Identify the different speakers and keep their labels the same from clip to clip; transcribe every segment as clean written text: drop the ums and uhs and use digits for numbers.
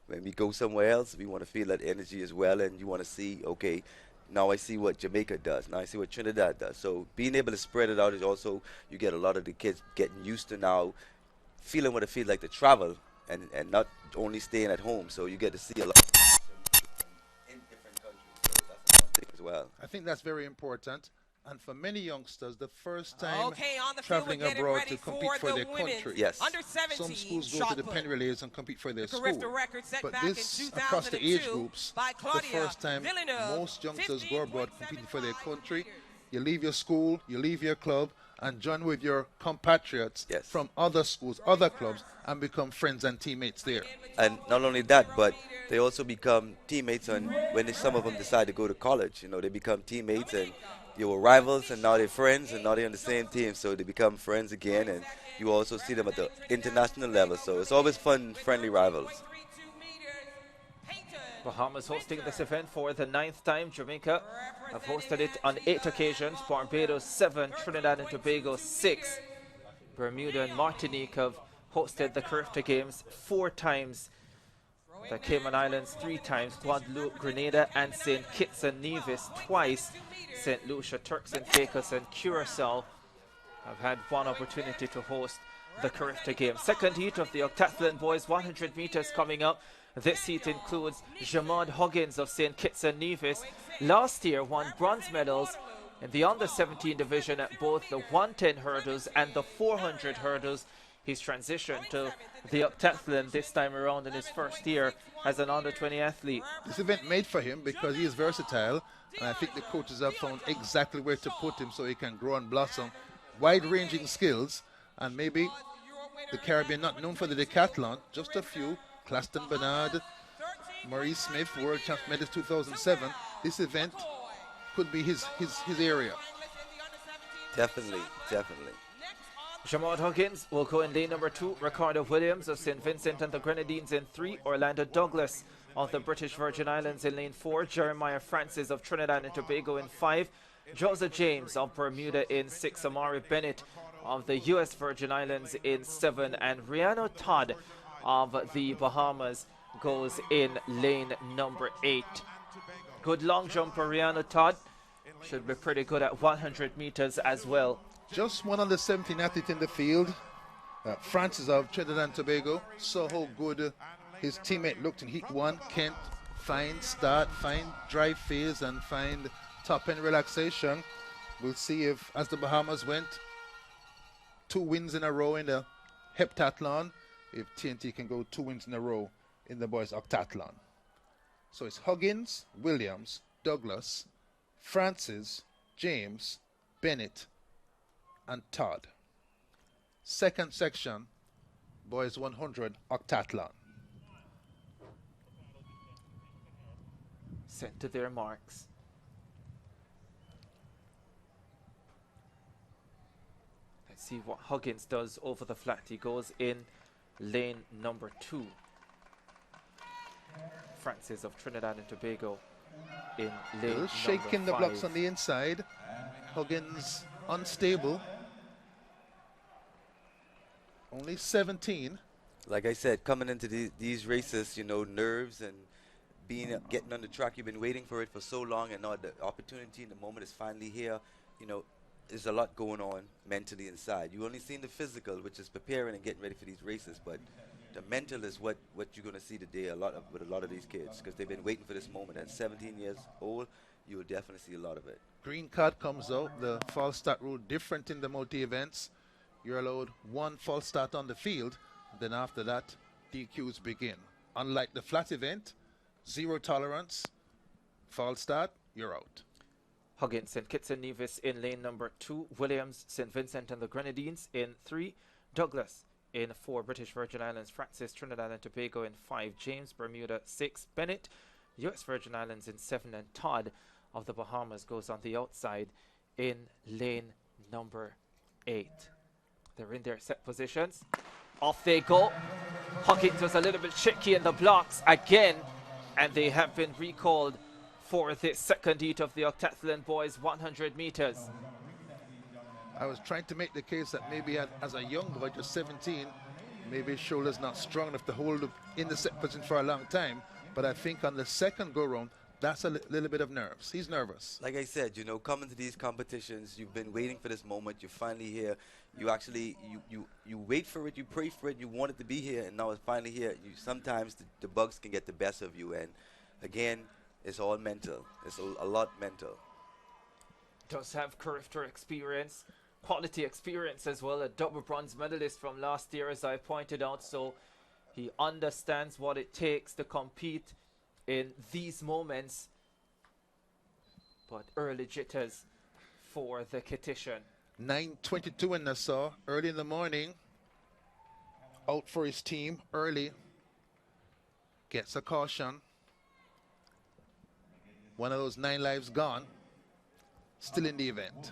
Speaker 1: when we go somewhere else, we want to feel that energy as well, and you want to see, okay, now I see what Jamaica does. Now I see what Trinidad does. So being able to spread it out is also, you get a lot of the kids getting used to now feeling what it feels like to travel and not only staying at home. So you get to see a lot in different countries. So that's a fun thing as well.
Speaker 2: I think that's very important. And for many youngsters, the first time
Speaker 3: Okay, on the field, we're
Speaker 2: traveling
Speaker 3: getting
Speaker 2: abroad
Speaker 3: ready
Speaker 2: to compete
Speaker 3: for
Speaker 2: for
Speaker 3: the
Speaker 2: their
Speaker 3: women's
Speaker 2: country.
Speaker 1: Yes.
Speaker 3: under
Speaker 2: Some
Speaker 3: 17
Speaker 2: schools go to
Speaker 3: shot
Speaker 2: the
Speaker 3: put.
Speaker 2: pen relays and compete for their
Speaker 3: The
Speaker 2: school.
Speaker 3: CARIFTA record set
Speaker 2: But
Speaker 3: back in
Speaker 2: this, across the age
Speaker 3: 2002
Speaker 2: groups,
Speaker 3: by
Speaker 2: the
Speaker 3: Claudia
Speaker 2: first time
Speaker 3: Villeneuve,
Speaker 2: most youngsters go abroad competing for their
Speaker 3: 15.75
Speaker 2: country.
Speaker 3: meters.
Speaker 2: You leave your school, you leave your club, and join with your compatriots
Speaker 1: Yes.
Speaker 2: from other schools, other clubs, and become friends and teammates there.
Speaker 1: And not only that, but they also become teammates. And when some of them decide to go to college, they become teammates, and you were rivals, and now they're friends, and now they're on the same team. So they become friends again, and you also see them at the international level. So it's always fun, friendly rivals.
Speaker 4: Bahamas hosting this event for the 9th time. Jamaica have hosted it on 8 occasions. Barbados 7, Trinidad and Tobago 6. Bermuda and Martinique have hosted the CARIFTA Games 4 times. The Cayman Islands 3 times. Guadeloupe, Grenada and St. Kitts and Nevis twice. St. Lucia, Turks and Caicos and Curacao have had one opportunity to host the CARIFTA Games. Second heat of the Octhathlon boys 100 meters coming up. This heat includes Jamad Huggins of St. Kitts and Nevis. Last year won bronze medals in the under-17 division at both the 110 hurdles and the 400 hurdles. He's transitioned to the Octathlon this time around in his first year as an under-20 athlete.
Speaker 2: This event made for him because he is versatile, and I think the coaches have found exactly where to put him so he can grow and blossom. Wide-ranging skills, and maybe the Caribbean not known for the decathlon, just a few. Claston Bernard, Maurice Smith, World Champ Medals 2007. This event could be his area.
Speaker 1: Definitely, definitely.
Speaker 4: Jamad Huggins will go in lane number 2. Ricardo Williams of St. Vincent and the Grenadines in 3. Orlando Douglas of the British Virgin Islands in lane 4. Jeremiah Francis of Trinidad and Tobago in 5. Joseph James of Bermuda in 6. Amari Bennett of the US Virgin Islands in 7. And Rihanna Todd of the Bahamas goes in lane number 8. Good long jumper, Rihanna Todd. Should be pretty good at 100 meters as well.
Speaker 2: Just one under 17 athlete in the field. Francis of Trinidad and Tobago. Saw how good his teammate looked in heat 1. Kent, fine start, fine drive phase, and fine top end relaxation. We'll see if, as the Bahamas went, 2 wins in a row in the heptathlon, if TNT can go 2 wins in a row in the boys' octathlon. So it's Huggins, Williams, Douglas, Francis, James, Bennett, and Todd. Second section, boys 100 octathlon.
Speaker 4: Sent to their marks. Let's see what Huggins does over the flat. He goes in lane number 2. Francis of Trinidad and Tobago in lane
Speaker 2: shaking
Speaker 4: number
Speaker 2: the
Speaker 4: 5.
Speaker 2: blocks on the inside. Huggins unstable. Only 17.
Speaker 1: Like I said, coming into these races, nerves and getting on the track, you've been waiting for it for so long, and now the opportunity and the moment is finally here. There's a lot going on mentally inside. You only seen the physical, which is preparing and getting ready for these races, but the mental is what you're going to see today with a lot of these kids, because they've been waiting for this moment. At 17 years old, you will definitely see a lot of it.
Speaker 2: Green card comes out. The false start rule different in the multi-events. You're allowed 1 false start on the field. Then after that, DQs begin. Unlike the flat event, 0 tolerance. False start, you're out.
Speaker 4: Huggins, St. Kitts and Nevis in lane number 2. Williams, St. Vincent and the Grenadines in 3. Douglas in 4. British Virgin Islands. Francis, Trinidad and Tobago in 5. James, Bermuda 6. Bennett, US Virgin Islands in 7. And Todd of the Bahamas goes on the outside in lane number 8. They're in their set positions. Off they go. Huggins was a little bit shaky in the blocks again, and they have been recalled for the second heat of the Octathlon boys 100 meters.
Speaker 2: I was trying to make the case that maybe as a young boy, just 17, Maybe his shoulder's not strong enough to hold in the set position for a long time. But I think on the second go-round, that's a little bit of nerves. He's nervous.
Speaker 1: Like I said, you know, coming to these competitions, you've been waiting for this moment. You're finally here. You actually, you wait for it, you pray for it, you want it to be here, and now it's finally here. Sometimes the bugs can get the best of you, and again, it's all mental. It's a lot mental.
Speaker 4: Does have CARIFTA experience, quality experience as well, a double bronze medalist from last year, as I pointed out, so he understands what it takes to compete in these moments. But early jitters for the Kititian.
Speaker 2: 9:22 in Nassau, early in the morning. Out for his team early. Gets a caution. One of those 9 lives gone. Still in the event.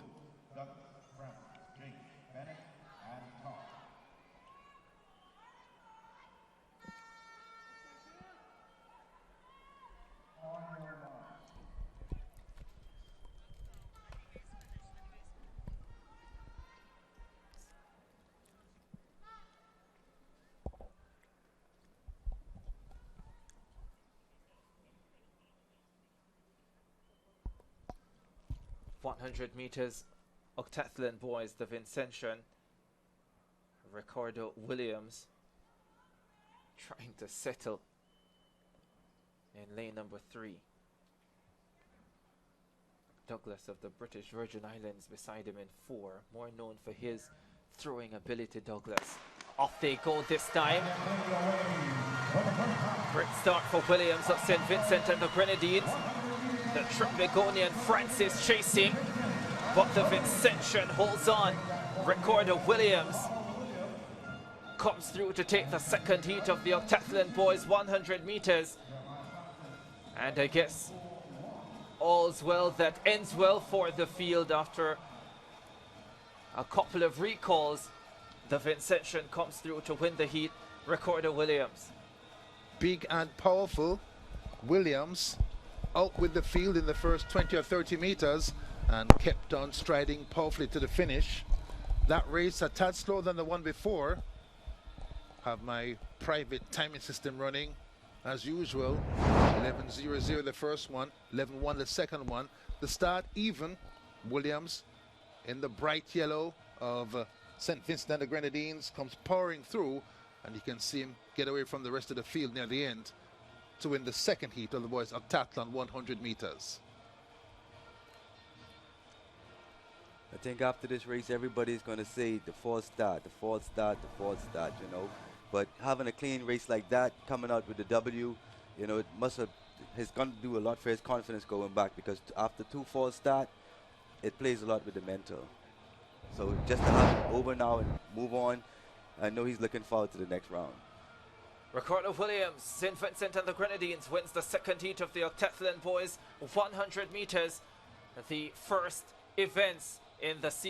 Speaker 4: .100 meters, Octhathlon boys, the Vincentian, Ricardo Williams trying to settle in lane number 3. Douglas of the British Virgin Islands beside him in 4, more known for his throwing ability. Douglas, off they go this time. Great start for Williams of St. Vincent and the Grenadines. The Trinbagonian Francis chasing, but the Vincentian holds on. Ricardo Williams comes through to take the second heat of the Octathlon boys 100 meters. And I guess all's well that ends well for the field after a couple of recalls. The Vincentian comes through to win the heat. Ricardo Williams.
Speaker 2: Big and powerful. Williams out with the field in the first 20 or 30 meters and kept on striding powerfully to the finish. That race a tad slower than the one before. Have my private timing system running as usual. 11:00 the first one, 11:01 the second one. The start even. Williams in the bright yellow of St. Vincent and the Grenadines comes powering through, and you can see him get away from the rest of the field near the end to win the second heat of the boys Octathlon 100 meters.
Speaker 1: I think after this race, everybody's going to say the false start, the false start, the false start, you know. But having a clean race like that, coming out with the W, you know, it's going to do a lot for his confidence going back, because after 2 false start, it plays a lot with the mental. So just to have it over now and move on, I know he's looking forward to the next round.
Speaker 4: Ricardo Williams, St. Vincent and the Grenadines, wins the second heat of the Octathlon boys 100 meters, the first events in the